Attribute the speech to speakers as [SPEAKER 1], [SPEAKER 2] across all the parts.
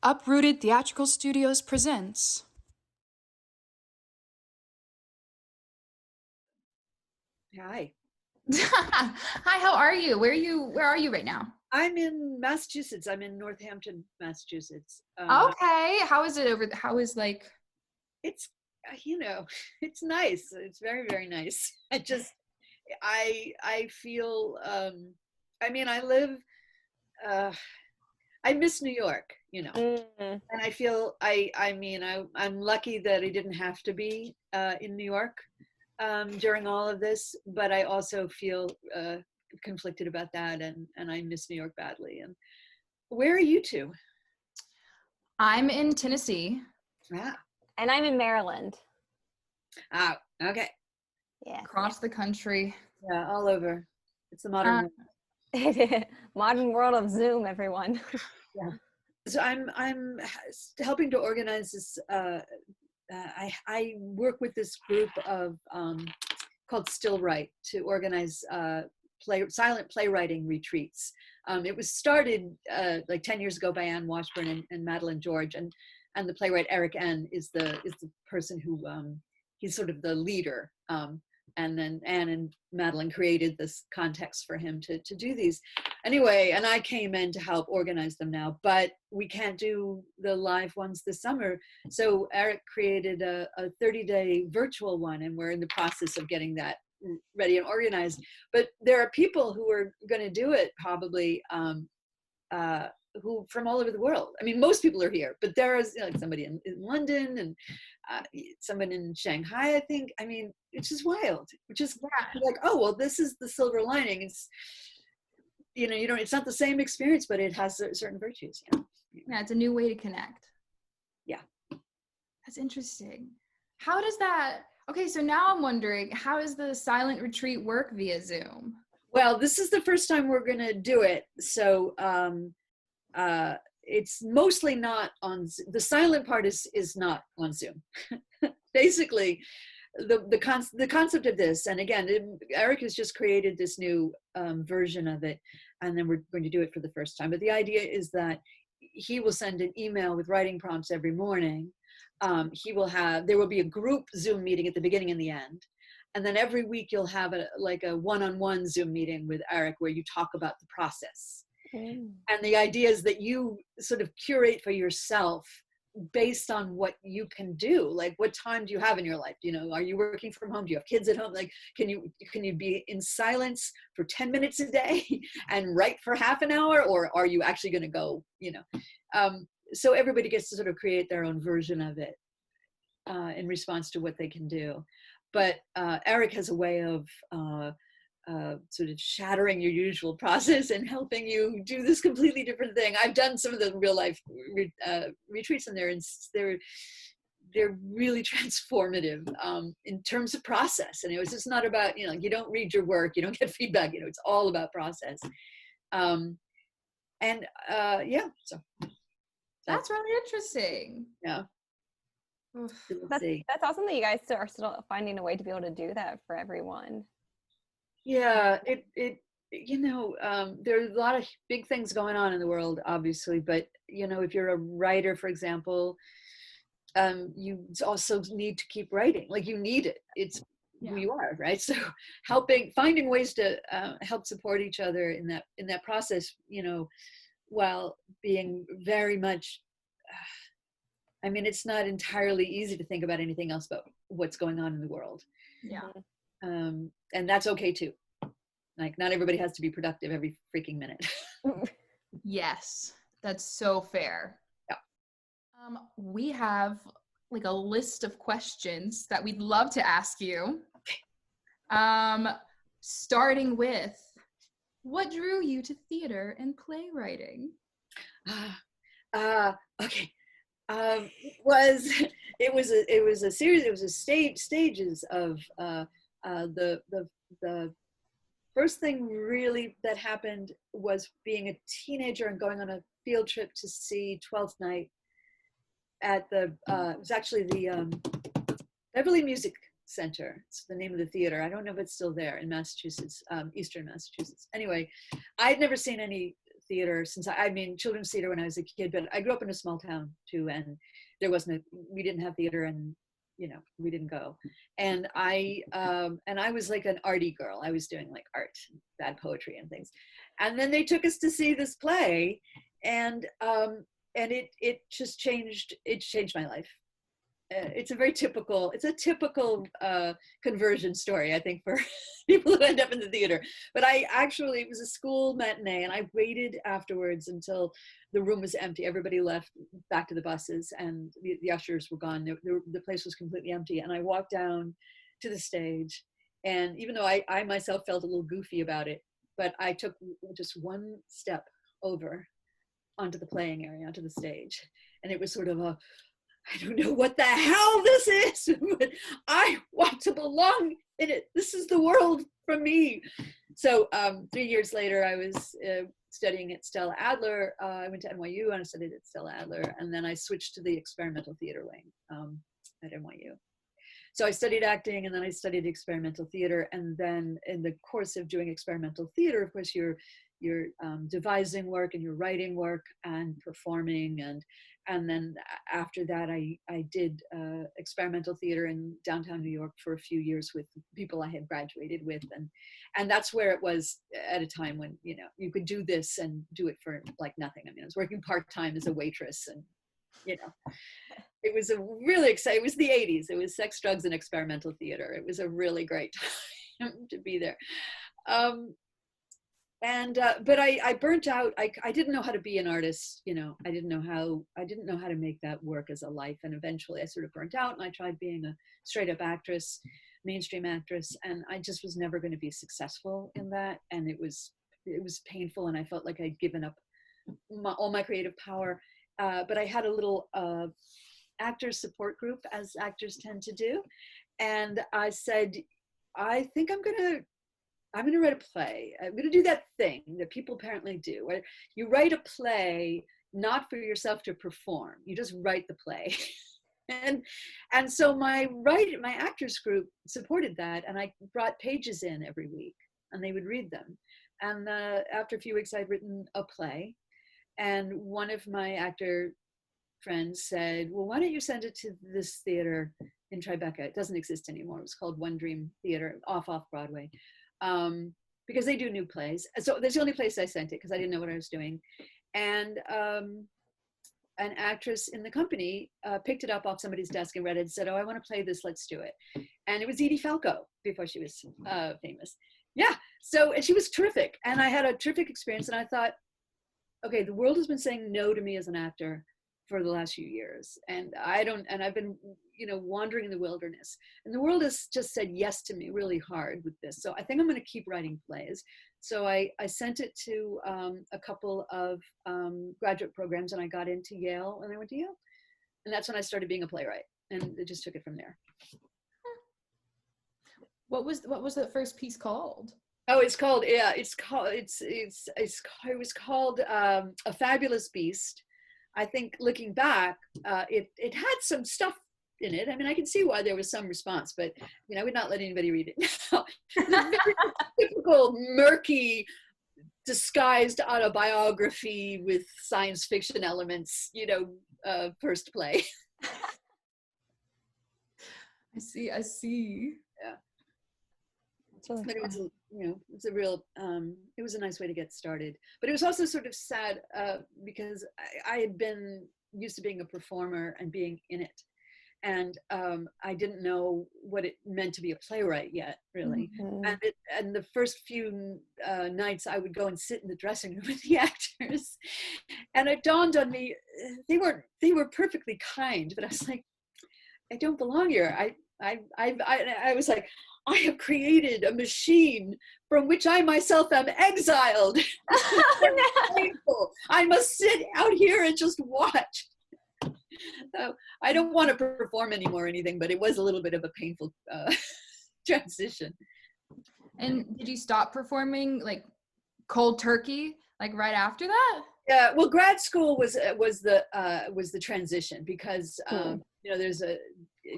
[SPEAKER 1] Uprooted Theatrical Studios presents.
[SPEAKER 2] Hi.
[SPEAKER 3] Hi, how are you? Where are you right now?
[SPEAKER 2] I'm in Massachusetts. I'm in Northampton, Massachusetts.
[SPEAKER 3] Okay. How is it over? How is
[SPEAKER 2] It's, it's nice. It's very, very nice. I feel, I live, I miss New York, and I feel, I'm lucky that I didn't have to be in New York during all of this, but I also feel conflicted about that, and I miss New York badly. And where are you two?
[SPEAKER 3] I'm in Tennessee.
[SPEAKER 2] Ah,
[SPEAKER 4] And I'm in Maryland.
[SPEAKER 2] Okay.
[SPEAKER 4] Yeah.
[SPEAKER 3] Across the country.
[SPEAKER 2] Yeah, all over. It's the modern world.
[SPEAKER 4] Modern world of Zoom, everyone.
[SPEAKER 2] Yeah. So I'm helping to organize this. I work with this group of called Still Write to organize silent playwriting retreats. It was started like 10 years ago by Anne Washburn and Madeline George, and the playwright Eric N. is the person who he's sort of the leader. And then Anne and Madeline created this context for him to do these. Anyway, and I came in to help organize them now, but we can't do the live ones this summer. So Eric created a 30-day virtual one, and we're in the process of getting that ready and organized. But there are people who are going to do it probably who from all over the world. I mean, most people are here, but there is like somebody in London and someone in Shanghai, I think. I mean, it's just wild. Which is like, oh well, this is the silver lining. It's it's not the same experience, but it has certain virtues.
[SPEAKER 3] Yeah, it's a new way to connect.
[SPEAKER 2] Yeah,
[SPEAKER 3] that's interesting. How does that? Okay, so now I'm wondering, how does the silent retreat work via Zoom?
[SPEAKER 2] Well, this is the first time we're going to do it, so it's mostly not on. The silent part is not on Zoom. Basically, the concept of this, and again, Eric has just created this new version of it, and then we're going to do it for the first time. But the idea is that he will send an email with writing prompts every morning. There will be a group Zoom meeting at the beginning and the end. And then every week you'll have a one-on-one Zoom meeting with Eric where you talk about the process. And the idea is that you sort of curate for yourself based on what you can do. Like, what time do you have in your life? Are you working from home? Do you have kids at home? Like, can you be in silence for 10 minutes a day and write for half an hour? Or are you actually going to go, so everybody gets to sort of create their own version of it in response to what they can do. But Eric has a way of sort of shattering your usual process and helping you do this completely different thing. I've done some of the real life retreats, and they're really transformative in terms of process. And it's just not about, you don't read your work, you don't get feedback, it's all about process. So
[SPEAKER 3] that's really interesting.
[SPEAKER 2] Yeah.
[SPEAKER 4] That's awesome that you guys are still finding a way to be able to do that for everyone.
[SPEAKER 2] Yeah, there's a lot of big things going on in the world, obviously, but if you're a writer, for example, you also need to keep writing. Like, you need it. It's who you are, right? So finding ways to help support each other in that process, while being very much it's not entirely easy to think about anything else but what's going on in the world.
[SPEAKER 3] Yeah.
[SPEAKER 2] And that's okay too. Like, not everybody has to be productive every freaking minute.
[SPEAKER 3] Yes, that's so fair.
[SPEAKER 2] Yeah.
[SPEAKER 3] We have like a list of questions that we'd love to ask you. Starting with, what drew you to theater and playwriting?
[SPEAKER 2] Okay. It was a series. It was stages of the first thing really that happened was being a teenager and going on a field trip to see Twelfth Night at it was actually the Beverly Music Center. It's the name of the theater. I don't know if it's still there in Massachusetts, Eastern Massachusetts. Anyway, I'd never seen any theater since I mean, children's theater when I was a kid, but I grew up in a small town too, and we didn't have theater, and we didn't go. And I was like an arty girl. I was doing like art, bad poetry and things. And then they took us to see this play, and it just changed my life. It's a typical conversion story, I think, for people who end up in the theater. But it was a school matinee, and I waited afterwards until the room was empty. Everybody left back to the buses, and the ushers were gone. The place was completely empty. And I walked down to the stage, and even though I myself felt a little goofy about it, but I took just one step over onto the playing area, onto the stage. And it was sort of I don't know what the hell this is, but I want to belong in it. This is the world for me. So 3 years later, I was studying at Stella Adler. I went to NYU and I studied at Stella Adler. And then I switched to the experimental theater wing at NYU. So I studied acting, and then I studied experimental theater. And then in the course of doing experimental theater, of course, you're devising work and you're writing work and performing. And then after that, I did experimental theater in downtown New York for a few years with people I had graduated with. And that's where it was at a time when, you could do this and do it for like nothing. I mean, I was working part-time as a waitress, and, it was a really exciting, it was the 80s. It was sex, drugs, and experimental theater. It was a really great time to be there. But I burnt out. I didn't know how to be an artist. I didn't know how to make that work as a life. And eventually I sort of burnt out, and I tried being a straight up actress, mainstream actress. And I just was never going to be successful in that. And it was painful. And I felt like I'd given up all my creative power. But I had a little actors support group, as actors tend to do. And I said, I think I'm going to write a play. I'm going to do that thing that people apparently do, where you write a play not for yourself to perform. You just write the play. and so my actors group supported that, and I brought pages in every week, and they would read them. And after a few weeks, I'd written a play, and one of my actor friends said, well, why don't you send it to this theater in Tribeca? It doesn't exist anymore. It was called One Dream Theater, off Broadway. Because they do new plays. So that's the only place I sent it, because I didn't know what I was doing. And an actress in the company picked it up off somebody's desk and read it and said, oh, I want to play this, let's do it. And it was Edie Falco before she was famous. Yeah, and she was terrific. And I had a terrific experience, and I thought, okay, the world has been saying no to me as an actor for the last few years. And I've been, wandering in the wilderness, and the world has just said yes to me really hard with this. So I think I'm going to keep writing plays. So I sent it to a couple of graduate programs, and I got into Yale, and I went to Yale. And that's when I started being a playwright, and it just took it from there.
[SPEAKER 3] What was the first piece called?
[SPEAKER 2] Oh, it was called A Fabulous Beast. I think looking back, it had some stuff in it. I mean, I can see why there was some response, but I would not let anybody read it now. It's a very typical murky, disguised autobiography with science fiction elements, first play.
[SPEAKER 3] I see.
[SPEAKER 2] Yeah.
[SPEAKER 4] Really
[SPEAKER 2] but it was it was a nice way to get started. But it was also sort of sad because I had been used to being a performer and being in it. And I didn't know what it meant to be a playwright yet, really. Mm-hmm. And the first few nights I would go and sit in the dressing room with the actors. And it dawned on me, they were perfectly kind, but I was like, I don't belong here. I was like, I have created a machine from which I myself am exiled. I must sit out here and just watch. So I don't want to perform anymore or anything, but it was a little bit of a painful transition.
[SPEAKER 3] And did you stop performing like cold turkey, like right after that?
[SPEAKER 2] Yeah, well, grad school was the transition because there's a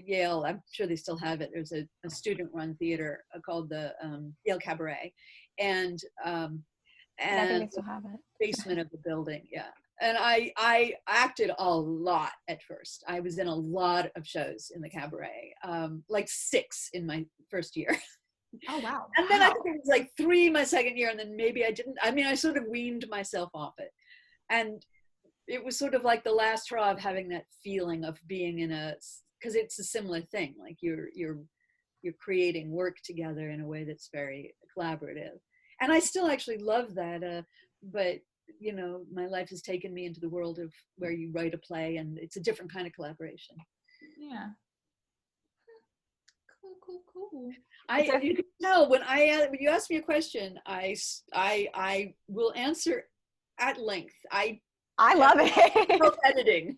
[SPEAKER 2] Yale, I'm sure they still have it. There's a student-run theater called the Yale Cabaret, and
[SPEAKER 4] Yeah, I think
[SPEAKER 2] and
[SPEAKER 4] they still have it.
[SPEAKER 2] basement of the building. Yeah. And I acted a lot at first. I was in a lot of shows in the cabaret, like 6 in my first year.
[SPEAKER 3] Oh, wow.
[SPEAKER 2] And then I
[SPEAKER 3] Wow.
[SPEAKER 2] think it was like 3 my second year, and then maybe I didn't. I mean, I sort of weaned myself off it. And it was sort of like the last straw of having that feeling of being in a, because it's a similar thing. Like you're creating work together in a way that's very collaborative. And I still actually love that. But you know, my life has taken me into the world of where you write a play, and it's a different kind of collaboration.
[SPEAKER 3] Yeah. Cool.
[SPEAKER 2] You can tell when you ask me a question, I will answer at length. I
[SPEAKER 4] love it.
[SPEAKER 2] no editing.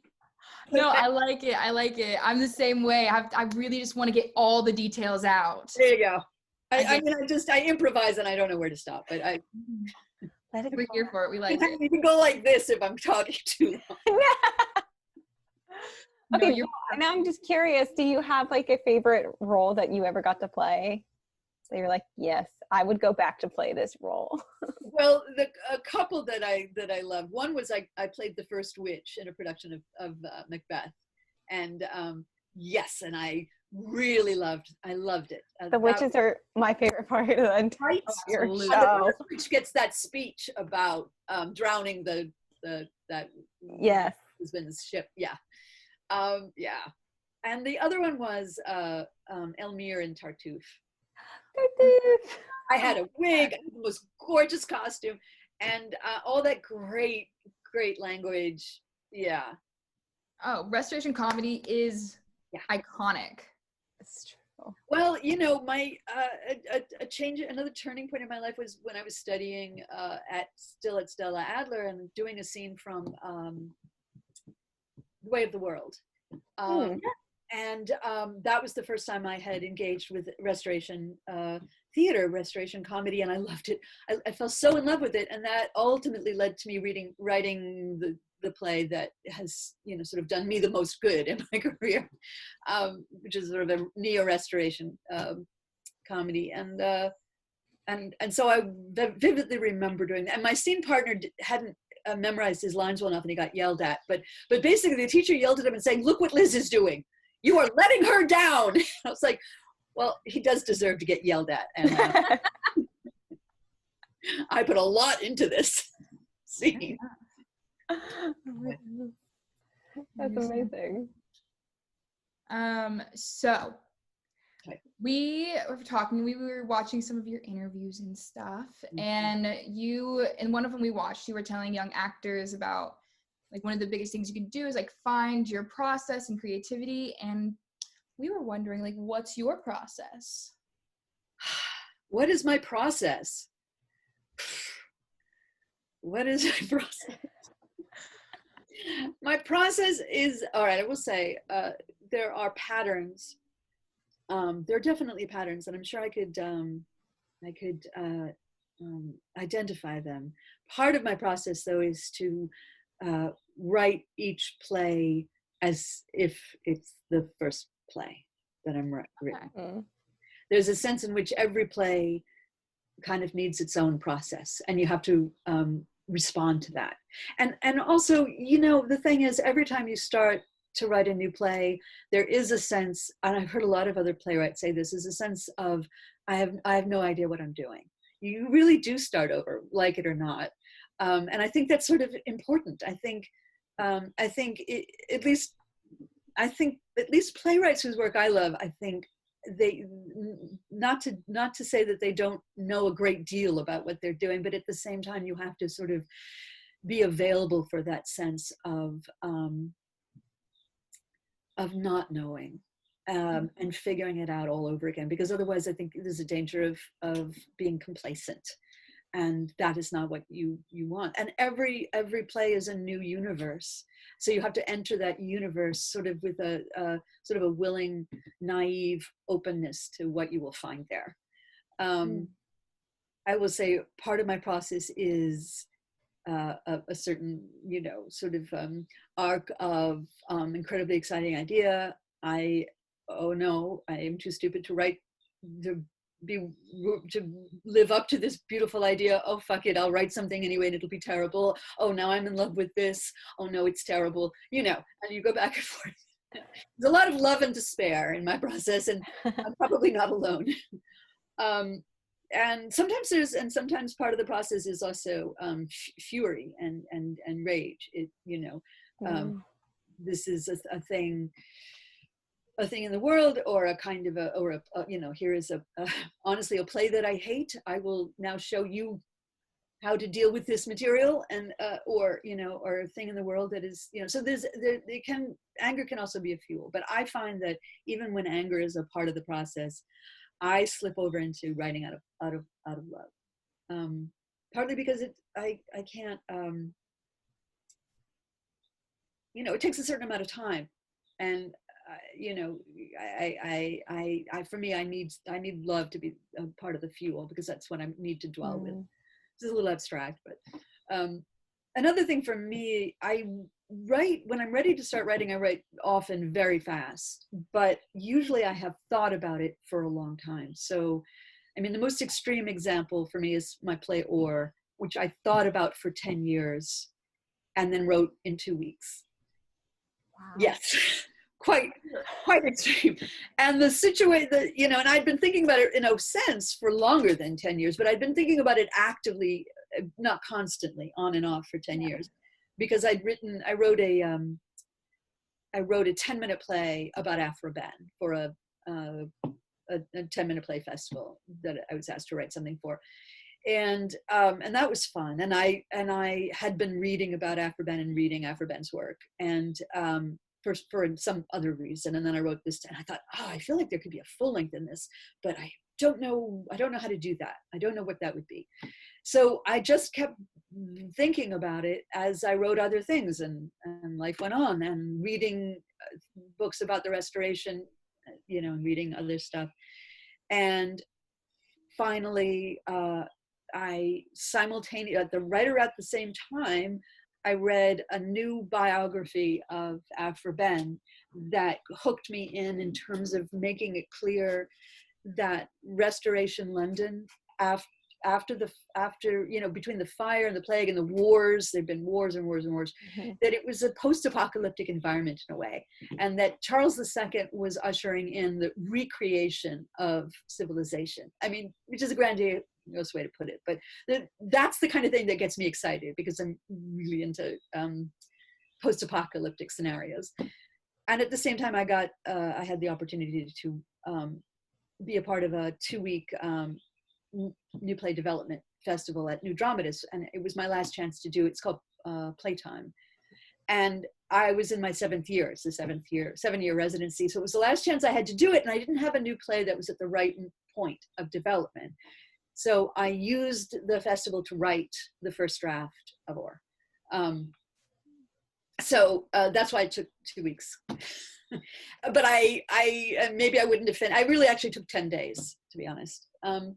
[SPEAKER 3] No, I like it. I'm the same way. I really just want to get all the details out.
[SPEAKER 2] There you go. I mean, I improvise and I don't know where to stop, but
[SPEAKER 3] We're here for it. We like it.
[SPEAKER 2] you can go like this if I'm talking too long.
[SPEAKER 3] No,
[SPEAKER 4] Okay,
[SPEAKER 3] you're
[SPEAKER 4] now I'm just curious, do you have like a favorite role that you ever got to play? So you're like, yes, I would go back to play this role.
[SPEAKER 2] Well, a couple that I loved. One was I played the first witch in a production of Macbeth, and yes, and I really loved it.
[SPEAKER 4] The witches are my favorite part of the entire
[SPEAKER 2] Absolutely.
[SPEAKER 4] show.
[SPEAKER 2] The first witch gets that speech about drowning that
[SPEAKER 4] Yes.
[SPEAKER 2] husband's ship. Yeah. Yeah. And the other one was Elmire in Tartuffe. I had a wig, the most gorgeous costume, and all that great language. Yeah.
[SPEAKER 3] Oh, restoration comedy is iconic.
[SPEAKER 4] It's true.
[SPEAKER 2] Well, you know, my another turning point in my life was when I was studying at Stella Adler and doing a scene from The Way of the World. And that was the first time I had engaged with restoration theater, restoration comedy, and I loved it. I fell so in love with it, and that ultimately led to me writing the play that has, you know, sort of done me the most good in my career, which is sort of a neo-restoration comedy, and so I vividly remember doing that. And my scene partner hadn't memorized his lines well enough, and he got yelled at. But basically, the teacher yelled at him and saying, "Look what Liz is doing! You are letting her down." I was like, well, he does deserve to get yelled at, and I put a lot into this scene.
[SPEAKER 4] That's amazing.
[SPEAKER 3] So
[SPEAKER 2] Okay.
[SPEAKER 3] we were watching some of your interviews and stuff, and in one of them we watched, you were telling young actors about like one of the biggest things you can do is like find your process and creativity, and we were wondering, like, what's your process?
[SPEAKER 2] What is my process? What is my process? My process is, all right, I will say, there are patterns. There are definitely patterns, and I'm sure I could identify them. Part of my process, though, is to write each play as if it's the first play that I'm writing.
[SPEAKER 4] Mm.
[SPEAKER 2] There's a sense in which every play kind of needs its own process, and you have to respond to that. And also, you know, the thing is, every time you start to write a new play, there is a sense, and I've heard a lot of other playwrights say this, is a sense of I have no idea what I'm doing. You really do start over, like it or not. And I think that's sort of important. I think at least playwrights whose work I love, I think they, not to say that they don't know a great deal about what they're doing, but at the same time you have to sort of be available for that sense of not knowing and figuring it out all over again, because otherwise I think there's a danger of being complacent, and that is not what you want. And every play is a new universe, so you have to enter that universe sort of with a sort of a willing, naive openness to what you will find there. I will say part of my process is a certain, you know, sort of arc of incredibly exciting idea. Oh no, I am too stupid to write the to live up to this beautiful idea. Oh, fuck it, I'll write something anyway and it'll be terrible. Oh, now I'm in love with this. Oh no, it's terrible. You know, and you go back and forth. There's a lot of love and despair in my process, and I'm probably not alone. And sometimes part of the process is also fury and rage. This is a thing in the world, or a kind of here is honestly a play that I hate. I will now show you how to deal with this material, and or a thing in the world that is, so anger can also be a fuel. But I find that even when anger is a part of the process, I slip over into writing out of love. Partly because I can't, it takes a certain amount of time, and for me, I need love to be a part of the fuel, because that's what I need to dwell with. It's a little abstract, but another thing for me, I write when I'm ready to start writing. I write often very fast, but usually I have thought about it for a long time. So, I mean, the most extreme example for me is my play Or, which I thought about for 10 years and then wrote in 2 weeks. Wow. Yes. Quite extreme. And the situation that, and I'd been thinking about it in a sense for longer than 10 years, but I'd been thinking about it actively, not constantly, on and off for 10 years, because I wrote a 10-minute play about Afro-Ben for a 10-minute play festival that I was asked to write something for. And that was fun. And I had been reading about Afro-Ben and reading Afro-Ben's work. And, for some other reason. And then I wrote this, and I thought, I feel like there could be a full length in this, but I don't know how to do that. I don't know what that would be. So I just kept thinking about it as I wrote other things, and life went on, and reading books about the Restoration, and reading other stuff. And finally, I simultaneously, right around the same time, I read a new biography of Afro-Ben that hooked me in terms of making it clear that Restoration London, after between the fire and the plague and the wars, there've been wars and wars and wars, that it was a post-apocalyptic environment in a way, and that Charles II was ushering in the recreation of civilization. I mean, which is a grandiose way to put it, but that's the kind of thing that gets me excited, because I'm really into post-apocalyptic scenarios. And at the same time, I had the opportunity to be a part of a 2-week new play development festival at New Dramatists, and it was my last chance to do it. It's called Playtime, and I was in my 7th year. It's the 7-year residency, so it was the last chance I had to do it, and I didn't have a new play that was at the right point of development. So I used the festival to write the first draft of Or. So that's why it took 2 weeks. But I maybe I wouldn't have finished. I really actually took 10 days, to be honest. And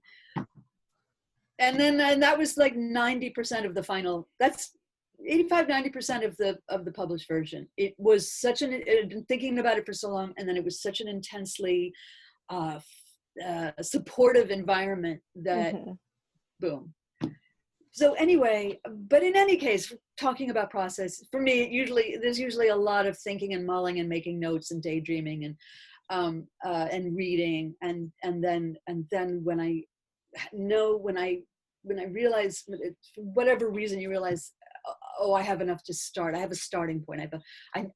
[SPEAKER 2] that was like 90% of the final. That's 85-90% of the published version. It was such I'd been thinking about it for so long, and then it was such an intensely supportive environment that boom. So anyway, but in any case, talking about process, for me, there's usually a lot of thinking and mulling and making notes and daydreaming and reading, and then when I realize, for whatever reason, you realize, I have enough to start. I have a starting point.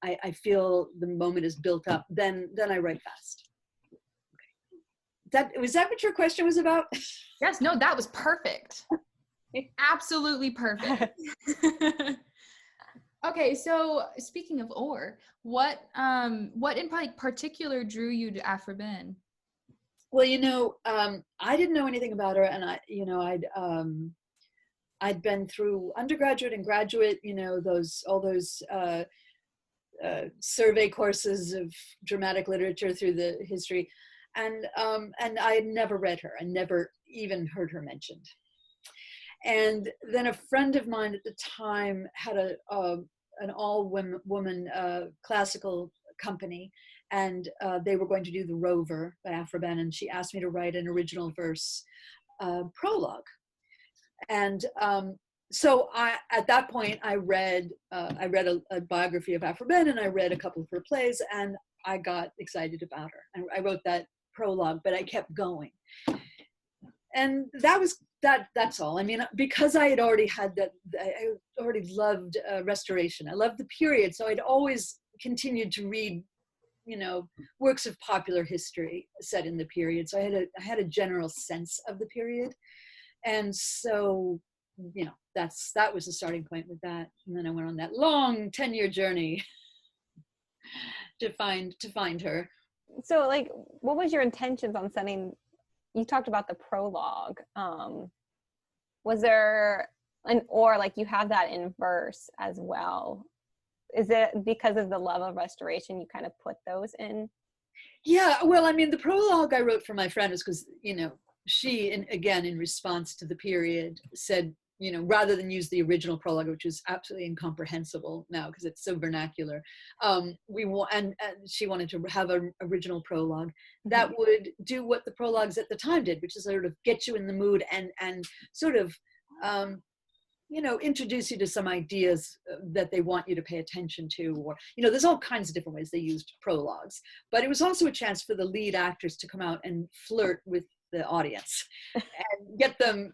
[SPEAKER 2] I feel the moment is built up. Then I write fast. Was that what your question was about?
[SPEAKER 3] Yes, no, that was perfect. Absolutely perfect. Okay, so speaking of Or, what in particular drew you to Afro-Ben?
[SPEAKER 2] Well, I didn't know anything about her, and I'd been through undergraduate and graduate, all those survey courses of dramatic literature through the history. And I had never read her. I never even heard her mentioned. And then a friend of mine at the time had an all-woman classical company, and they were going to do The Rover by Afroben, and she asked me to write an original verse prologue. And so at that point, I read a biography of Afroben, and I read a couple of her plays, and I got excited about her. And I wrote that prologue, but I kept going. And that's all. I mean, because I had already had that, I already loved Restoration. I loved the period, so I'd always continued to read, works of popular history set in the period. So I had a general sense of the period, and so that was the starting point with that. And then I went on that long 10-year journey to find her.
[SPEAKER 4] So, like, what was your intentions on setting? You talked about the prologue. Was there you have that in verse as well? Is it because of the love of Restoration you kind of put those in?
[SPEAKER 2] Yeah, well, I mean, the prologue I wrote for my friend was because, she, again, in response to the period, said, rather than use the original prologue, which is absolutely incomprehensible now because it's so vernacular, and she wanted to have an original prologue that would do what the prologues at the time did, which is sort of get you in the mood and sort of, introduce you to some ideas that they want you to pay attention to, or, there's all kinds of different ways they used prologues, but it was also a chance for the lead actors to come out and flirt with the audience and get them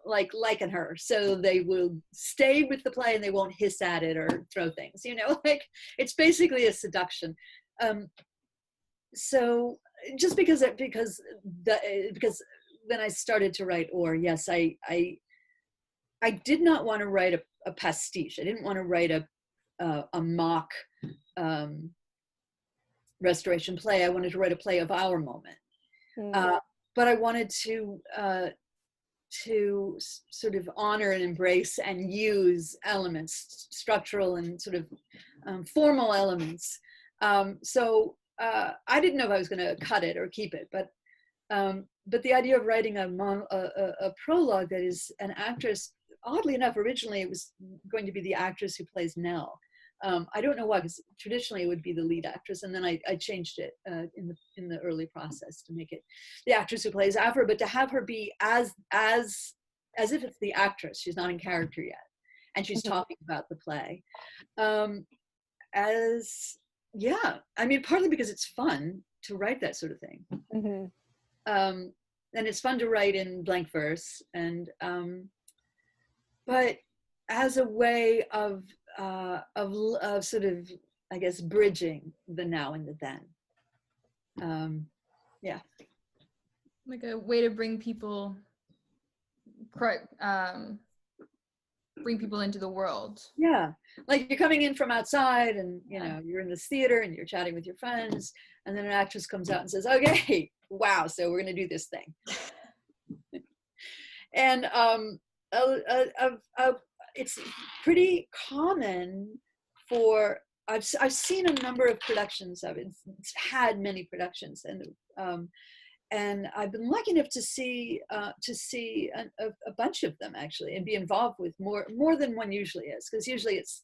[SPEAKER 2] liking her, so they will stay with the play and they won't hiss at it or throw things, it's basically a seduction. So just because when I started to write, yes, I did not want to write a pastiche. I didn't want to write a mock Restoration play. I wanted to write a play of our moment. But I wanted to sort of honor and embrace and use elements, structural and sort of formal elements. So I didn't know if I was going to cut it or keep it, but the idea of writing a prologue that is an actress, oddly enough, originally it was going to be the actress who plays Nell. I don't know why, because traditionally it would be the lead actress, and then I changed it in the early process to make it the actress who plays Afro, but to have her be as if it's the actress. She's not in character yet, and she's talking about the play. I mean, partly because it's fun to write that sort of thing, and it's fun to write in blank verse, and but as a way of sort of, I guess, bridging the now and the then.
[SPEAKER 3] Like a way to bring people into the world.
[SPEAKER 2] Yeah, like you're coming in from outside, and you're in this theater and you're chatting with your friends, and then an actress comes out and says, "Okay, wow, so we're going to do this thing." And it's pretty common for, I've seen a number of productions of it. It's had many productions, and I've been lucky enough to see a bunch of them actually, and be involved with more than one usually is, because usually it's,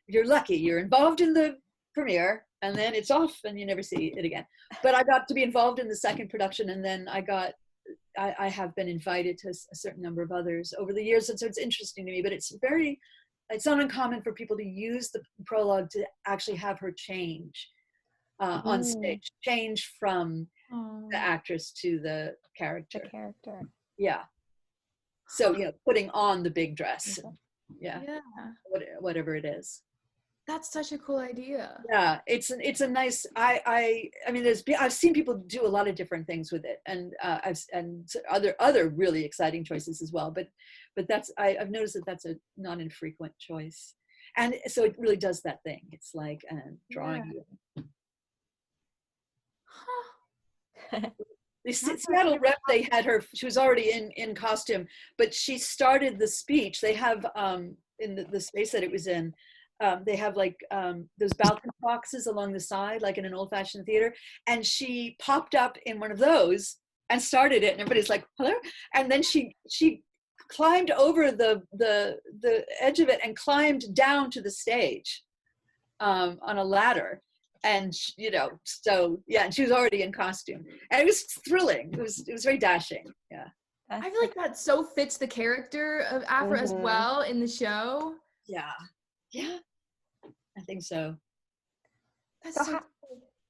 [SPEAKER 2] you're lucky, you're involved in the premiere and then it's off and you never see it again. But I got to be involved in the second production, and then I have been invited to a certain number of others over the years, and so it's interesting to me. But it's not uncommon for people to use the prologue to actually have her change on stage, change from the actress to the character. Yeah. So putting on the big dress. Yeah. Whatever it is.
[SPEAKER 3] That's such a cool idea.
[SPEAKER 2] Yeah, it's a nice. I mean, I've seen people do a lot of different things with it, and other really exciting choices as well. But I've noticed that that's a not infrequent choice, and so it really does that thing. It's like drawing you. The Seattle rep, they had her. She was already in costume, but she started the speech. They have in the space that it was in. They have like those balcony boxes along the side, like in an old-fashioned theater, and she popped up in one of those and started it, and everybody's like, hello, and then she climbed over the edge of it and climbed down to the stage on a ladder, And so yeah, and she was already in costume, and it was thrilling. It was very dashing. Yeah.
[SPEAKER 3] I feel like that so fits the character of Afra as well in the show.
[SPEAKER 2] Yeah. Yeah. I think so.
[SPEAKER 3] That's
[SPEAKER 4] So
[SPEAKER 3] so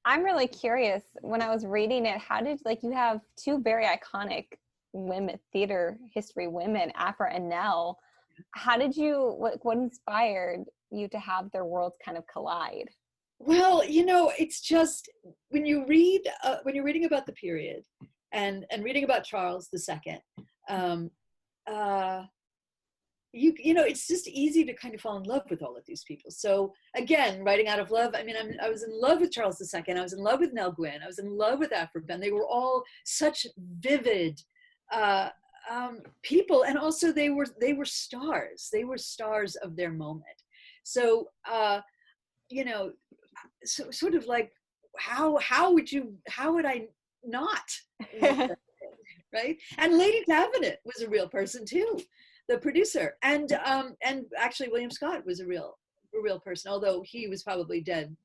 [SPEAKER 4] I'm really curious, when I was reading it, how did, like, you have two very iconic women, theater history women, Afra and Nell. How did you, what inspired you to have their worlds kind of collide?
[SPEAKER 2] Well, it's just when you're reading about the period and reading about Charles II, it's just easy to kind of fall in love with all of these people. So again, writing out of love, I was in love with Charles II. I was in love with Nell Gwyn. I was in love with Afra Ben. They were all such vivid people, and also they were stars. They were stars of their moment. So so sort of like how would I not love that, right? And Lady Davenant was a real person too, the producer, and actually William Scott was a real person, although he was probably dead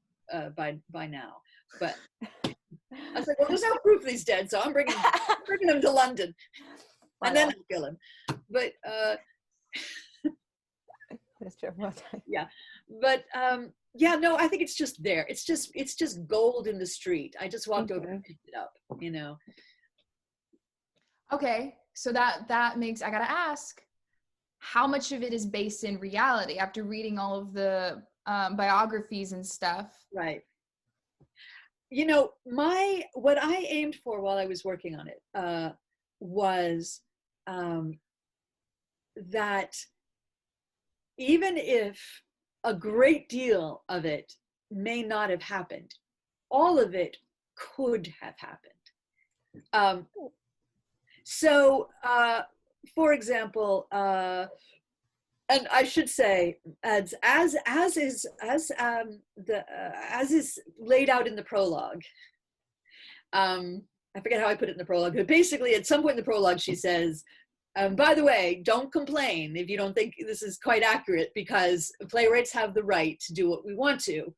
[SPEAKER 2] by now. But I was like, well, there's no proof he's dead, so I'm bringing him to London, and then I'll kill him. But
[SPEAKER 4] That's true.
[SPEAKER 2] yeah, but yeah, no, I think it's just there. It's just gold in the street. I just walked over and picked it up.
[SPEAKER 3] Okay, so that makes, I gotta ask, how much of it is based in reality after reading all of the biographies and stuff?
[SPEAKER 2] Right. What I aimed for while I was working on it was that even if a great deal of it may not have happened, all of it could have happened. So, for example, and I should say, as is laid out in the prologue. I forget how I put it in the prologue, but basically, at some point in the prologue, she says, by the way, don't complain if you don't think this is quite accurate, because playwrights have the right to do what we want to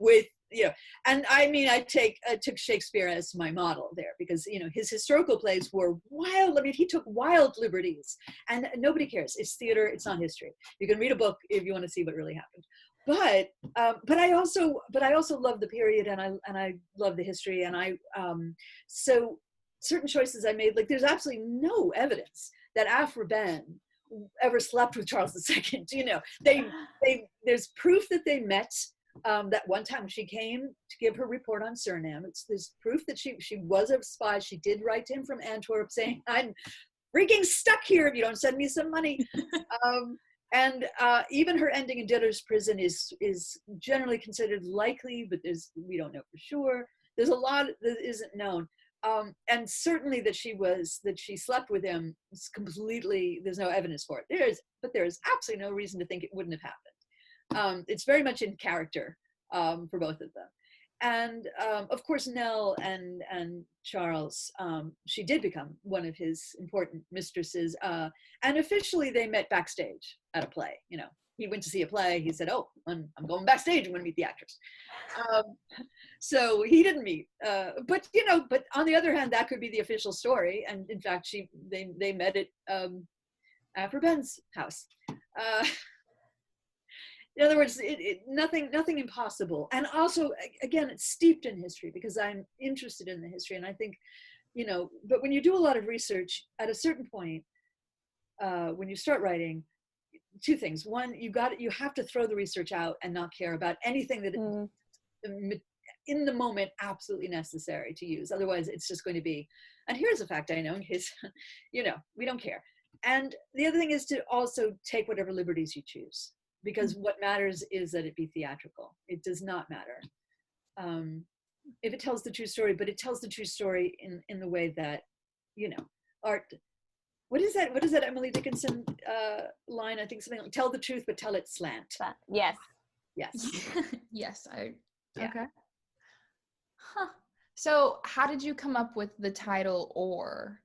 [SPEAKER 2] with, and I took Shakespeare as my model there, because, his historical plays were wild. he took wild liberties, and nobody cares. It's theater. It's not history. You can read a book if you want to see what really happened. But I also love the period, and I love the history, and so certain choices I made, like there's absolutely no evidence that Afra Ben ever slept with Charles II. There's proof that they met that one time she came to give her report on Suriname. There's proof that she was a spy. She did write to him from Antwerp saying, I'm freaking stuck here if you don't send me some money. And even her ending in debtor's prison is generally considered likely, but we don't know for sure. There's a lot that isn't known. And certainly that she slept with him is completely, there's no evidence for it. But there's absolutely no reason to think it wouldn't have happened. It's very much in character for both of them. And of course, Nell and Charles, she did become one of his important mistresses. And officially they met backstage at a play. He went to see a play. He said, oh, I'm going backstage. I'm going to meet the actress. So he didn't meet. But on the other hand, that could be the official story. And in fact, they met at Afra Ben's house. In other words, nothing impossible. And also, again, it's steeped in history because I'm interested in the history. And I think, but when you do a lot of research, at a certain point, when you start writing, two things. One, you have to throw the research out and not care about anything that in the moment absolutely necessary to use. Otherwise, it's just going to be, and here's a fact I know, we don't care. And the other thing is to also take whatever liberties you choose, because what matters is that it be theatrical. It does not matter if it tells the true story, but it tells the true story in the way that, art. What is that Emily Dickinson line? I think something like, tell the truth, but tell it slant.
[SPEAKER 4] Yes.
[SPEAKER 2] Yes.
[SPEAKER 3] Yes.
[SPEAKER 2] Yeah.
[SPEAKER 3] Okay. Huh. So how did you come up with the title Or?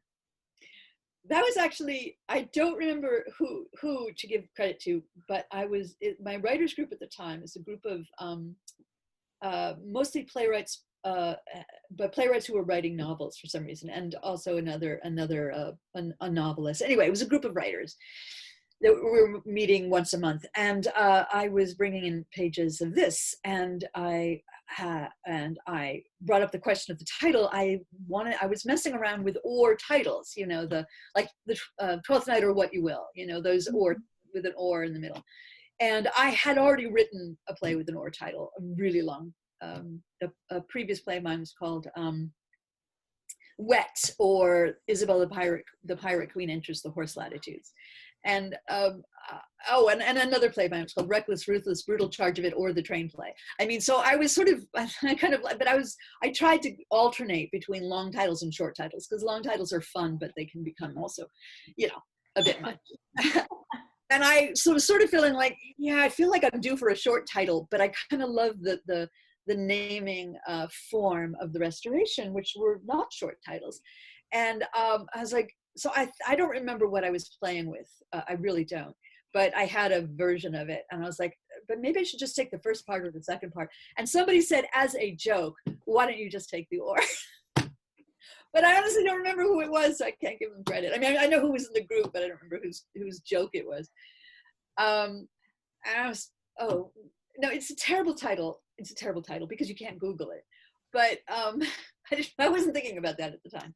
[SPEAKER 2] That was actually, I don't remember who to give credit to, but my writers group at the time is a group of mostly playwrights, but playwrights who were writing novels for some reason, and also a novelist. Anyway, it was a group of writers that we were meeting once a month, and I was bringing in pages of this, and I brought up the question of the title. I was messing around with or titles, you know, the 12th Night or What You Will, you know, those or with an or in the middle. And I had already written a play with an or title, a really long. A previous play of mine was called Wet, or Isabel the Pirate Queen Enters the Horse Latitudes. And and another play of mine was called Reckless, Ruthless, Brutal Charge of It, or The Train Play. I mean, so I was sort of, I tried to alternate between long titles and short titles, because long titles are fun, but they can become also, you know, a bit much. And I sort of feeling like, yeah, I feel like I'm due for a short title, but I kind of love the naming form of the Restoration, which were not short titles. And I was like, so I don't remember what I was playing with. I really don't. But I had a version of it. And I was like, but maybe I should just take the first part or the second part. And somebody said, as a joke, why don't you just take the or? But I honestly don't remember who it was, so I can't give them credit. I mean, I know who was in the group, but I don't remember whose joke it was. And I was, oh, no, it's a terrible title. It's a terrible title because you can't Google it. But I wasn't thinking about that at the time.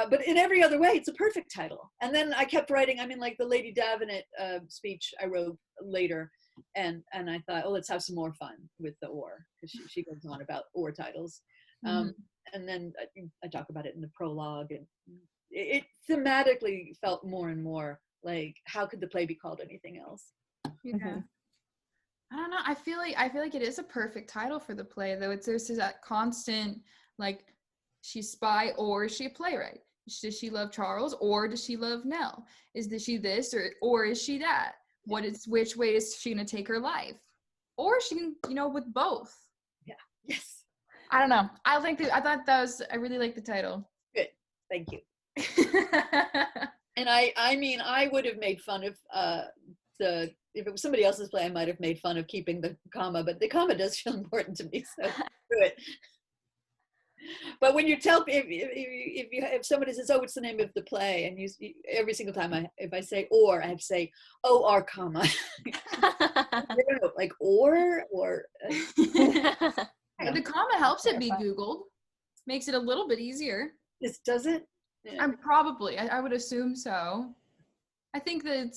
[SPEAKER 2] But in every other way, it's a perfect title. And then I kept writing, I mean, like the Lady Davenant speech I wrote later. And I thought, oh, let's have some more fun with the or, because she goes on about or titles. And then I talk about it in the prologue, and it thematically felt more and more like, how could the play be called anything else?
[SPEAKER 3] Yeah. I don't know. I feel like it is a perfect title for the play, though. There's that constant, like, she's spy or is she a playwright? Does she love Charles or does she love Nell? Is she this or is she that? Which way is she gonna take her life? Or she can, you know, with both.
[SPEAKER 2] Yeah. Yes.
[SPEAKER 3] I don't know. I really like the title.
[SPEAKER 2] Good. Thank you. And I mean, I would have made fun of if it was somebody else's play, I might have made fun of keeping the comma, but the comma does feel important to me, so do it. But when you tell, if somebody says, oh, what's the name of the play? And you every single time if I say or, I have to say, or comma. I don't know, like or.
[SPEAKER 3] The comma helps it be Googled. Makes it a little bit easier.
[SPEAKER 2] Does it? Yeah.
[SPEAKER 3] I would assume so. I think that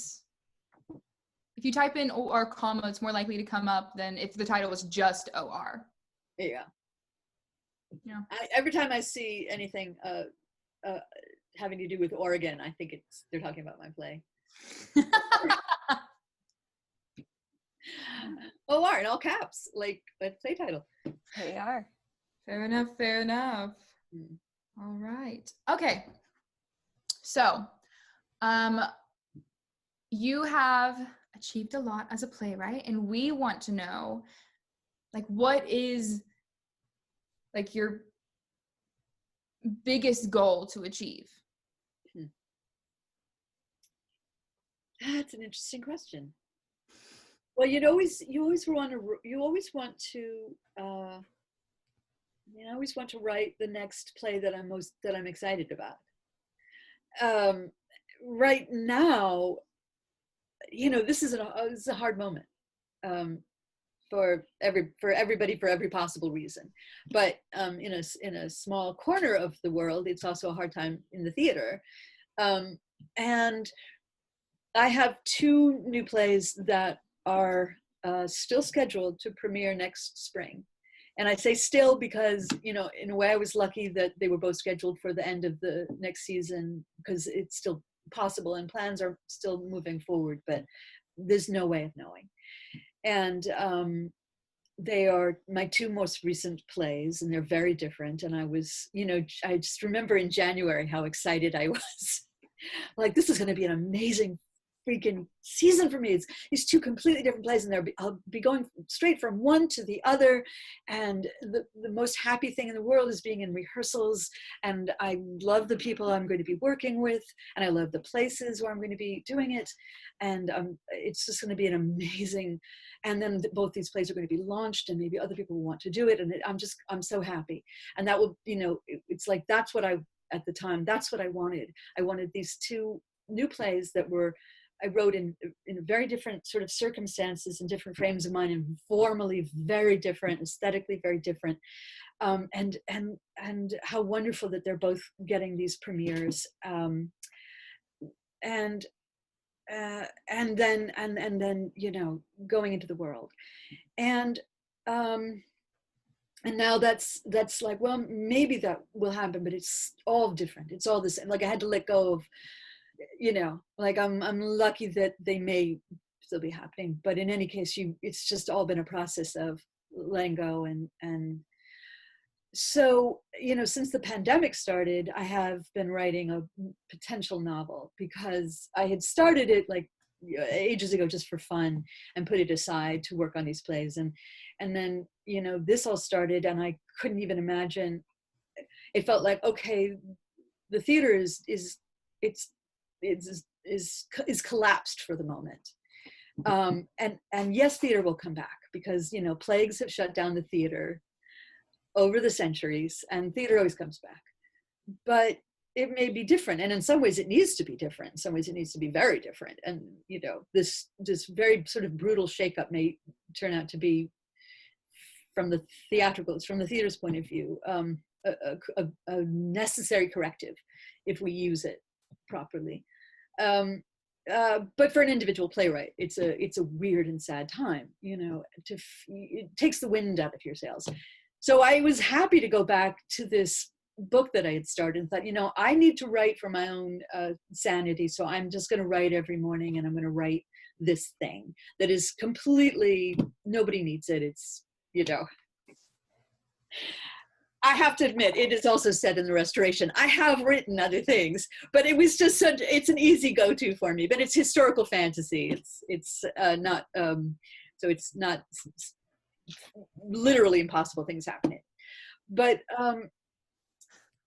[SPEAKER 3] if you type in or comma, it's more likely to come up than if the title was just or.
[SPEAKER 2] Yeah.
[SPEAKER 3] Yeah.
[SPEAKER 2] Every time I see anything having to do with Oregon, I think they're talking about my play. OR in all caps, like a play title.
[SPEAKER 4] They are.
[SPEAKER 3] Fair enough. All right. Okay. So, you have achieved a lot as a playwright, and we want to know, like, what is, like, your biggest goal to achieve?
[SPEAKER 2] That's an interesting question. Well, you always want to write the next play that I'm excited about. Right now, you know, this is a hard moment for everybody for every possible reason. But in a small corner of the world, it's also a hard time in the theater. And I have 2 new plays that are still scheduled to premiere next spring. And I say still because, you know, in a way I was lucky that they were both scheduled for the end of the next season, because it's still possible and plans are still moving forward, but there's no way of knowing. And they are my 2 most recent plays, and they're very different. And I just remember in January how excited I was. Like, this is going to be an amazing freaking season for me. It's these two completely different plays, and I'll be going straight from one to the other. And the most happy thing in the world is being in rehearsals. And I love the people I'm going to be working with, and I love the places where I'm going to be doing it. And it's just going to be an amazing. And then both these plays are going to be launched, and maybe other people will want to do it. And I'm so happy. And that will, it's like, that's what at the time, that's what I wanted. I wanted these two new plays that I wrote in very different sort of circumstances and different frames of mind, and formally very different, aesthetically very different. And how wonderful that they're both getting these premieres. And then going into the world. And now that's like, well, maybe that will happen, but it's all different. It's all the same. Like, I had to let go of, like, I'm lucky that they may still be happening, but in any case, it's just all been a process of letting go. And so, since the pandemic started, I have been writing a potential novel, because I had started it like ages ago just for fun and put it aside to work on these plays. And then, this all started, and I couldn't even imagine. It felt like, okay, the theater is collapsed for the moment. And yes, theater will come back, because, plagues have shut down the theater over the centuries, and theater always comes back. But it may be different, and in some ways it needs to be different. In some ways it needs to be very different. And this very sort of brutal shakeup may turn out to be, from the theater's point of view, a necessary corrective if we use it properly. But for an individual playwright, it's a weird and sad time. It takes the wind out of your sails. So I was happy to go back to this book that I had started and thought, I need to write for my own sanity. So I'm just going to write every morning, and I'm going to write this thing that is completely, nobody needs it. It's, I have to admit, it is also said in the restoration, I have written other things, but it was just it's an easy go-to for me. But it's historical fantasy. It's not, so it's not literally impossible things happening. But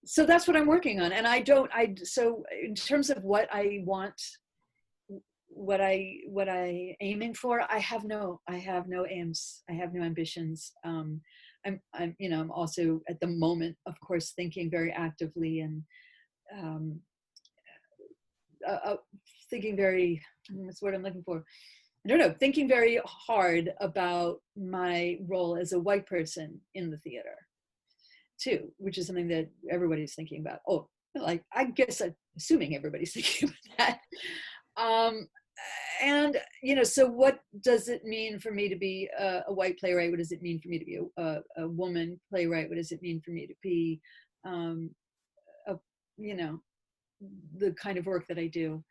[SPEAKER 2] so that's what I'm working on. And so in terms of what I want, what I aiming for, I have no aims. I have no ambitions. I'm also at the moment, of course, thinking very actively and thinking very, what's the word I'm looking for? I don't know, thinking very hard about my role as a white person in the theater too, which is something that everybody's thinking about. Oh, like, I guess I'm assuming everybody's thinking about that. And, so what does it mean for me to be a white playwright? What does it mean for me to be a woman playwright? What does it mean for me to be, the kind of work that I do?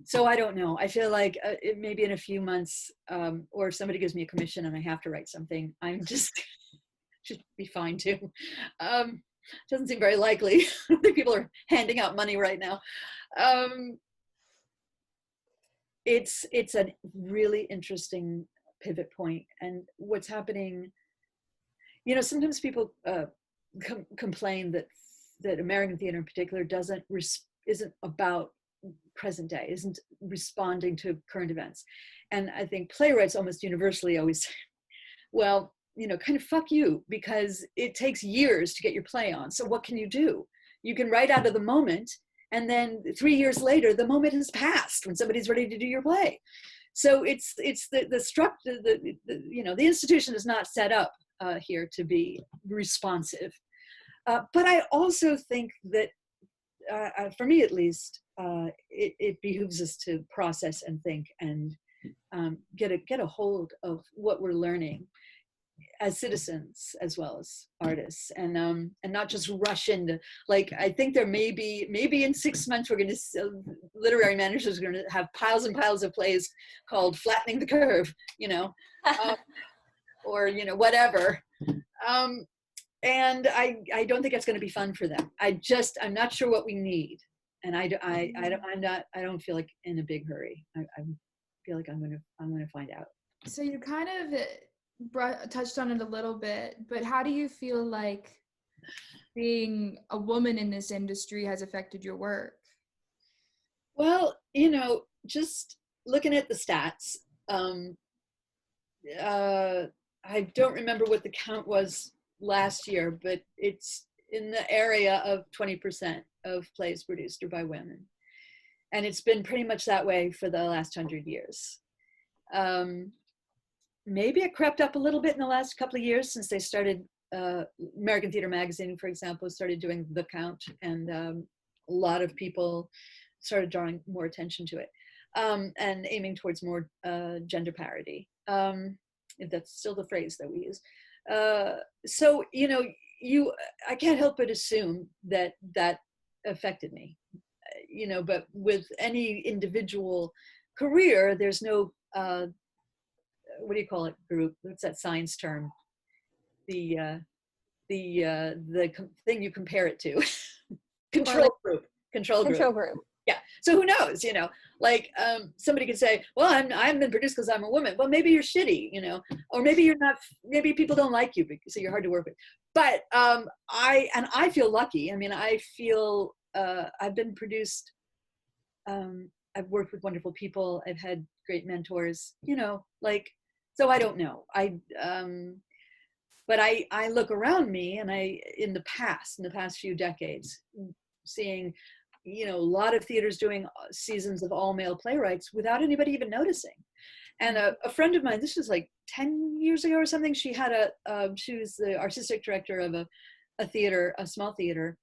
[SPEAKER 2] So I don't know. I feel like it maybe in a few months, or if somebody gives me a commission and I have to write something, I'm just, should be fine too. Doesn't seem very likely. I think people are handing out money right now. It's a really interesting pivot point. And what's happening, sometimes people complain that American theater in particular isn't about present day, isn't responding to current events. And I think playwrights almost universally always say, well, kind of fuck you, because it takes years to get your play on. So what can you do? You can write out of the moment, and then 3 years later, the moment has passed when somebody's ready to do your play. So it's the structure, the institution is not set up here to be responsive. But I also think that, for me at least, it behooves us to process and think and get a hold of what we're learning as citizens as well as artists, and not just rush into, like, I think there maybe in 6 months we're going to, literary managers are going to have piles and piles of plays called Flattening the Curve, or whatever. And I don't think it's going to be fun for them. I'm not sure what we need. And I don't feel like in a big hurry. I feel like I'm gonna find out.
[SPEAKER 3] So you kind of touched on it a little bit, but how do you feel like being a woman in this industry has affected your work?
[SPEAKER 2] Well, just looking at the stats, I don't remember what the count was last year, but it's in the area of 20% of plays produced are by women. And it's been pretty much that way for the last 100 years. Maybe it crept up a little bit in the last couple of years since they started, American Theater Magazine, for example, started doing the count, and a lot of people started drawing more attention to it, and aiming towards more gender parity, if that's still the phrase that we use. So, I can't help but assume that that affected me, but with any individual career, there's no, what do you call it, group? What's that science term? The thing you compare it to. Control group. Yeah. So who knows, like somebody could say, well, I haven't been produced because I'm a woman. Well, maybe you're shitty, or maybe you're not, maybe people don't like you because you're hard to work with. But I feel lucky. I mean, I feel I've been produced. I've worked with wonderful people. I've had great mentors, so I don't know. But I look around me, and in the past few decades, seeing, a lot of theaters doing seasons of all male playwrights without anybody even noticing. And a friend of mine, this was like 10 years ago or something, she was the artistic director of a theater, a small theater.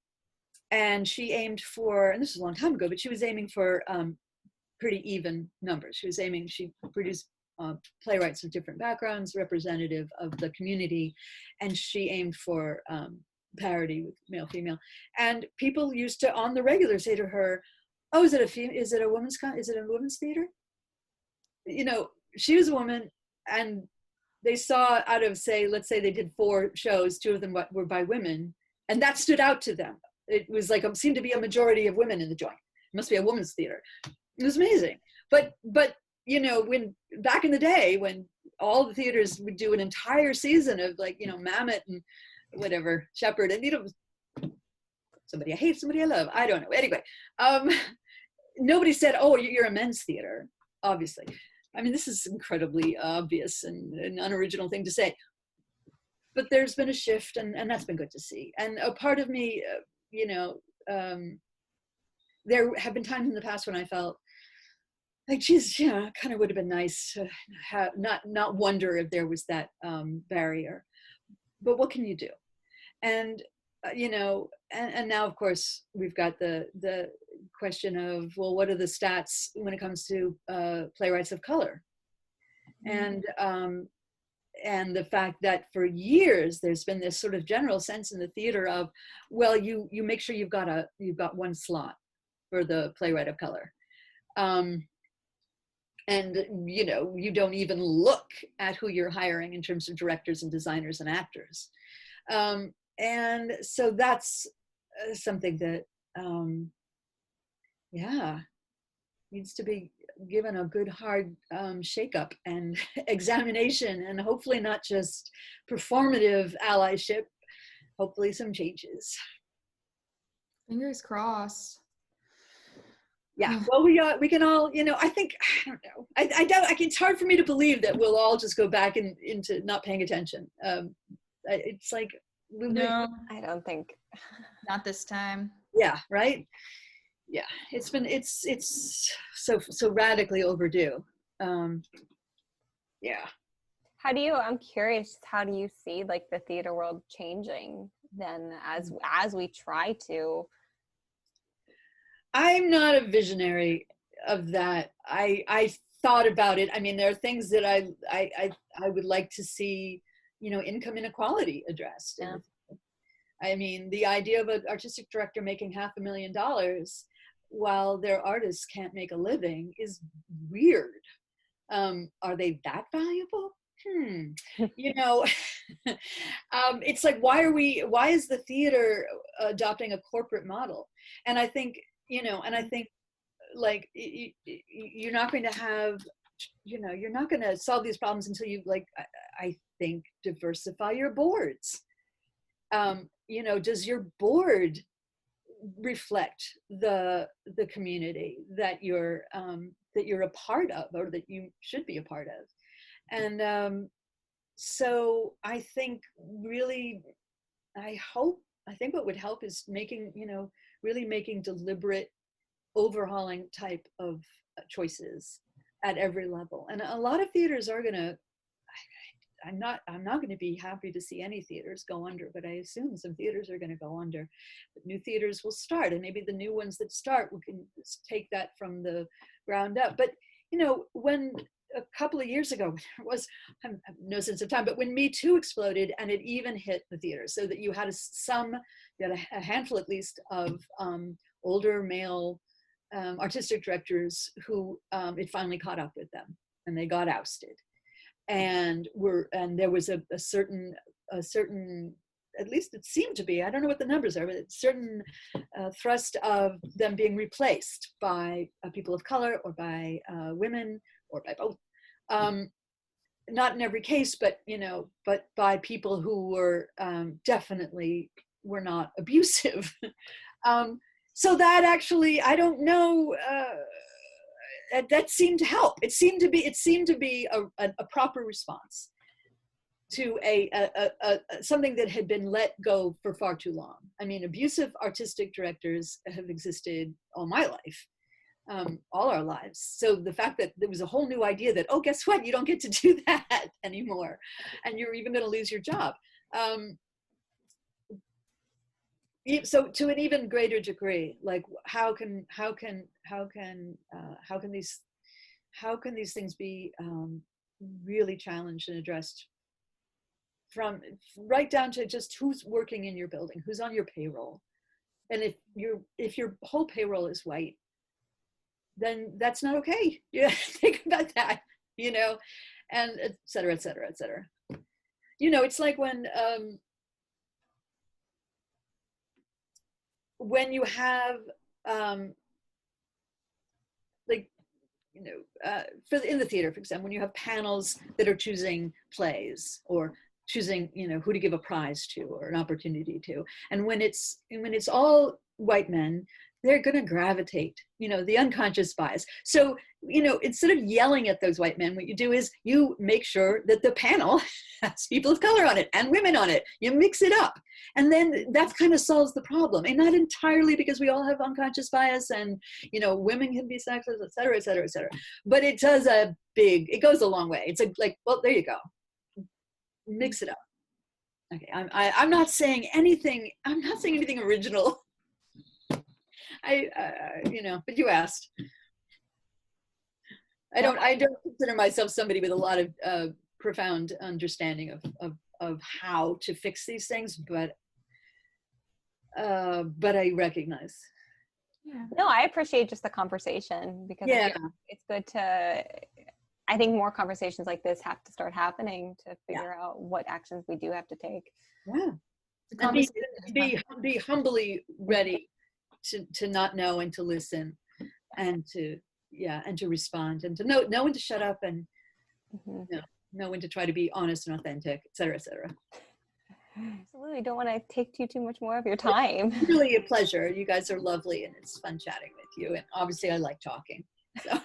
[SPEAKER 2] And she aimed for, and this was a long time ago, but she was aiming for pretty even numbers. She produced playwrights of different backgrounds, representative of the community, and she aimed for parity with male, female. And people used to, on the regular, say to her, "Oh, is it a women's theater?" She was a woman, and they saw out of, let's say they did 4 shows, 2 of them were by women, and that stood out to them. It was like, seemed to be a majority of women in the joint. It must be a women's theater. It was amazing. But when back in the day, when all the theaters would do an entire season of Mammoth and whatever, Shepherd, and somebody I hate, somebody I love, I don't know. Anyway, nobody said, "Oh, you're a men's theater," obviously. I mean, this is incredibly obvious and an unoriginal thing to say. But there's been a shift, and that's been good to see. And a part of me, there have been times in the past when I felt like, geez, kind of would have been nice to have not wonder if there was that barrier. But what can you do? And and now, of course, we've got the question of, well, what are the stats when it comes to playwrights of color? And the fact that for years there's been this sort of general sense in the theater of, well, you make sure you've got one slot for the playwright of color. And you don't even look at who you're hiring in terms of directors and designers and actors. And so that's something that, needs to be given a good hard shake-up and examination, and hopefully not just performative allyship, hopefully some changes.
[SPEAKER 3] Fingers crossed.
[SPEAKER 2] Yeah, well, we can all, I think, I don't know. I doubt, it's hard for me to believe that we'll all just go back into not paying attention. It's like,
[SPEAKER 3] No,
[SPEAKER 4] I don't think.
[SPEAKER 3] not this time.
[SPEAKER 2] Yeah, right? Yeah, it's so radically overdue. Yeah.
[SPEAKER 4] I'm curious, how do you see like the theater world changing then as we try to?
[SPEAKER 2] I'm not a visionary of that. I thought about it. I mean, there are things that I would like to see, income inequality addressed.
[SPEAKER 4] Yeah.
[SPEAKER 2] I mean, the idea of an artistic director making $500,000 while their artists can't make a living is weird. Are they that valuable? It's like, why is the theater adopting a corporate model? And I think you know, and I think like you're not going to have, you know, you're not going to solve these problems until you like, I think, diversify your boards. You know, does your board reflect the community that you're a part of, or that you should be a part of? And so I think really, I think what would help is making, you know, really making deliberate overhauling type of choices at every level. And a lot of theaters are gonna, I'm not going to be happy to see any theaters go under, but I assume some theaters are going to go under. But new theaters will start, and maybe the new ones that start, we can take that from the ground up. But you know, when a couple of years ago, there was, I have no sense of time, but when Me Too exploded and it even hit the theaters, so that you had a handful at least of older male artistic directors who it finally caught up with them, and they got ousted. And there was a certain, at least it seemed to be, I don't know what the numbers are, but a certain thrust of them being replaced by people of color, or by women, or by both. Not in every case, but you know, but by people who were definitely were not abusive. So that actually, I don't know. That seemed to help. It seemed to be a proper response to something that had been let go for far too long. I mean, abusive artistic directors have existed all my life, all our lives. So the fact that there was a whole new idea that, oh, guess what? You don't get to do that anymore, and you're even going to lose your job. So to an even greater degree, like how can these things be really challenged and addressed, from right down to just who's working in your building, who's on your payroll. And if your whole payroll is white, then that's not okay. Yeah, think about that, you know, and et cetera, et cetera, et cetera. You know, it's like when you have like, you know, in the theater, for example, when you have panels that are choosing plays, or choosing, you know, who to give a prize to or an opportunity to, and when it's all white men, they're going to gravitate, you know, the unconscious bias. So, you know, instead of yelling at those white men, what you do is you make sure that the panel has people of color on it and women on it. You mix it up. And then that kind of solves the problem. And not entirely, because we all have unconscious bias, and, you know, women can be sexist, et cetera, et cetera, et cetera. But it does it goes a long way. It's like, well, there you go. Mix it up. Okay, I'm not saying anything. I'm not saying anything original. You know, but you asked. I don't consider myself somebody with a lot of profound understanding of how to fix these things, but I recognize.
[SPEAKER 3] Yeah.
[SPEAKER 4] No, I appreciate just the conversation, because
[SPEAKER 2] Yeah.
[SPEAKER 4] I think it's good to, I think more conversations like this have to start happening to figure out what actions we do have to take.
[SPEAKER 2] Yeah. And be humbly ready to not know, and to listen, and to respond, and to know when to shut up, and know when to try to be honest and authentic, et cetera, et cetera.
[SPEAKER 4] Absolutely. Don't want to take too much more of your time.
[SPEAKER 2] It's really a pleasure. You guys are lovely, and it's fun chatting with you. And obviously I like talking. So.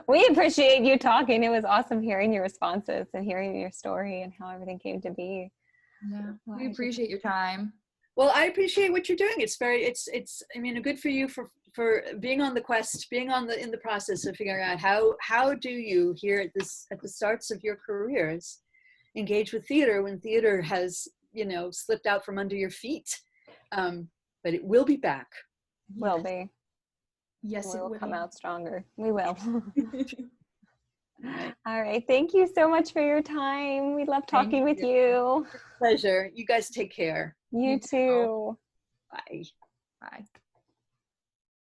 [SPEAKER 4] We appreciate you talking. It was awesome hearing your responses and hearing your story and how everything came to be.
[SPEAKER 3] Yeah, we appreciate your time.
[SPEAKER 2] Well, I appreciate what you're doing. It's I mean, good for you for being on the quest, being in the process of figuring out how do you, here at the starts of your careers, engage with theater when theater has, you know, slipped out from under your feet. But it will be back.
[SPEAKER 4] Will be.
[SPEAKER 3] Yes,
[SPEAKER 4] we
[SPEAKER 3] it
[SPEAKER 4] will
[SPEAKER 3] will
[SPEAKER 4] come out stronger. We will. All right. Thank you so much for your time. We love talking with you.
[SPEAKER 2] Pleasure. You guys take care.
[SPEAKER 4] You too.
[SPEAKER 2] Bye.
[SPEAKER 3] Bye.